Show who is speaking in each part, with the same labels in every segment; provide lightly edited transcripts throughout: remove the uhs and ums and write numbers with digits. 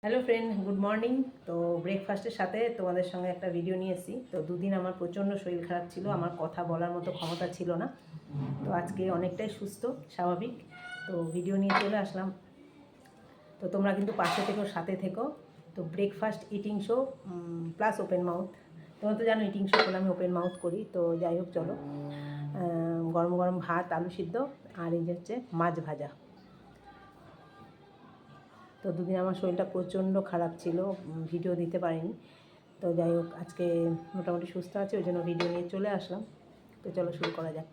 Speaker 1: Hello friend, good morning. তো ব্রেকফাস্টের সাথে তোমাদের সঙ্গে একটা ভিডিও নিয়ে এসেছি। তো দুদিন আমার প্রচণ্ড শরীর খারাপ ছিল, আমার কথা বলার মতো ক্ষমতা ছিল না। তো আজকে অনেকটাই সুস্থ, স্বাভাবিক। তো ভিডিও নিয়ে চলে আসলাম। তো তোমরা কিন্তু পাশে থেকো, সাথে থেকো। তো breakfast eating show plus open mouth. তোমরা তো জানো ইটিং শো করলে আমি ওপেন মাউথ করি। তো যাই হোক, চলো। গরম গরম ভাত, আলু সিদ্ধ, আর এই যে হচ্ছে মাছ ভাজা। তো দুদিন আমার শরীরটা প্রচণ্ড খারাপ ছিল, ভিডিও দিতে পারিনি। তো যাই হোক, আজকে মোটামুটি সুস্থ আছে, ওই জন্য ভিডিও নিয়ে চলে আসলাম। তো চলো শুরু করা যাক।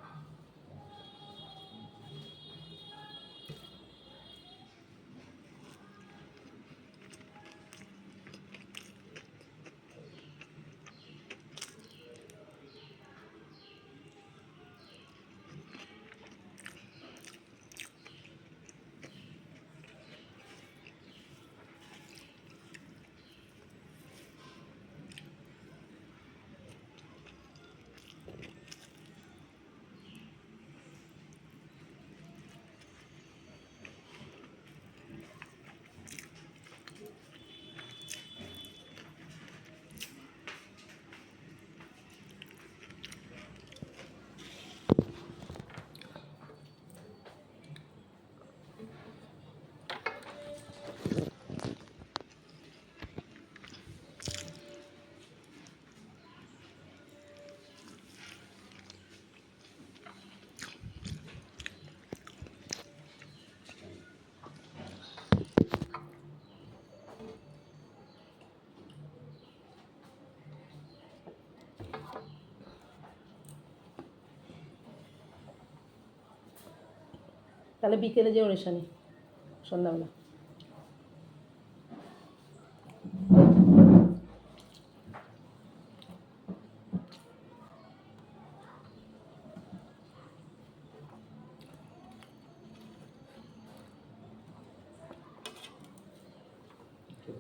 Speaker 1: তাহলে বিকেলে যে ওরেশানি সন্ধ্যাবেলা।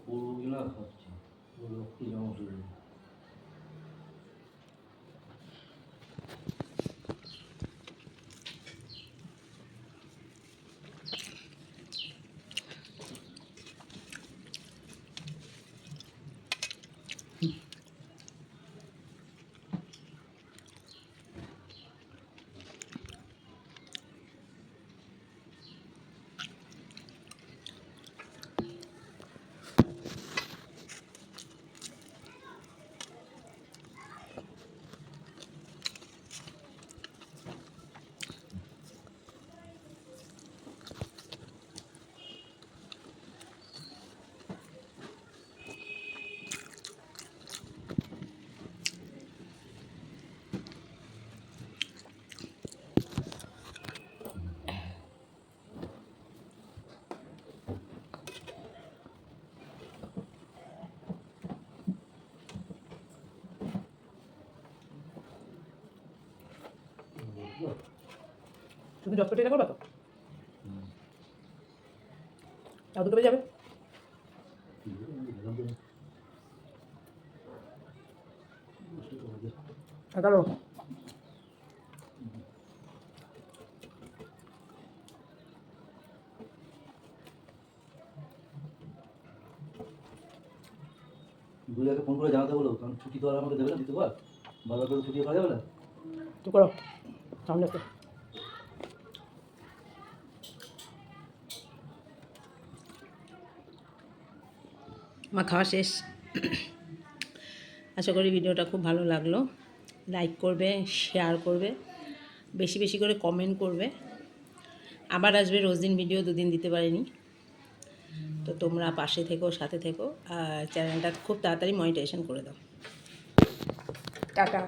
Speaker 2: পুরোগুলা খাচ্ছি, লক্ষ্মী জমা শুরু।
Speaker 1: তুমি 10 টাকা করবা তো? আর দুটো বেজে যাবে। এগারো।
Speaker 2: দুইটাকে ফোন করে জানাতে বলো, কারণ ছুটি তো আর আমাকে দেবে না দ্বিতীয়বার, বারবার করে ছুটি পাওয়া যাবে না।
Speaker 1: তো করো, সামনে আসতে। আমার খাওয়া শেষ। আশা করি ভিডিওটা খুব ভালো লাগলো। লাইক করবে, শেয়ার করবে, বেশি বেশি করে কমেন্ট করবে। আবার আসবে, রোজ দিন ভিডিও দুদিন দিতে পারিনি। তো তোমরা পাশে থেকো, সাথে থেকো, আর চ্যানেলটা খুব তাড়াতাড়ি মনিটাইজেশন করে দাও। টাটা।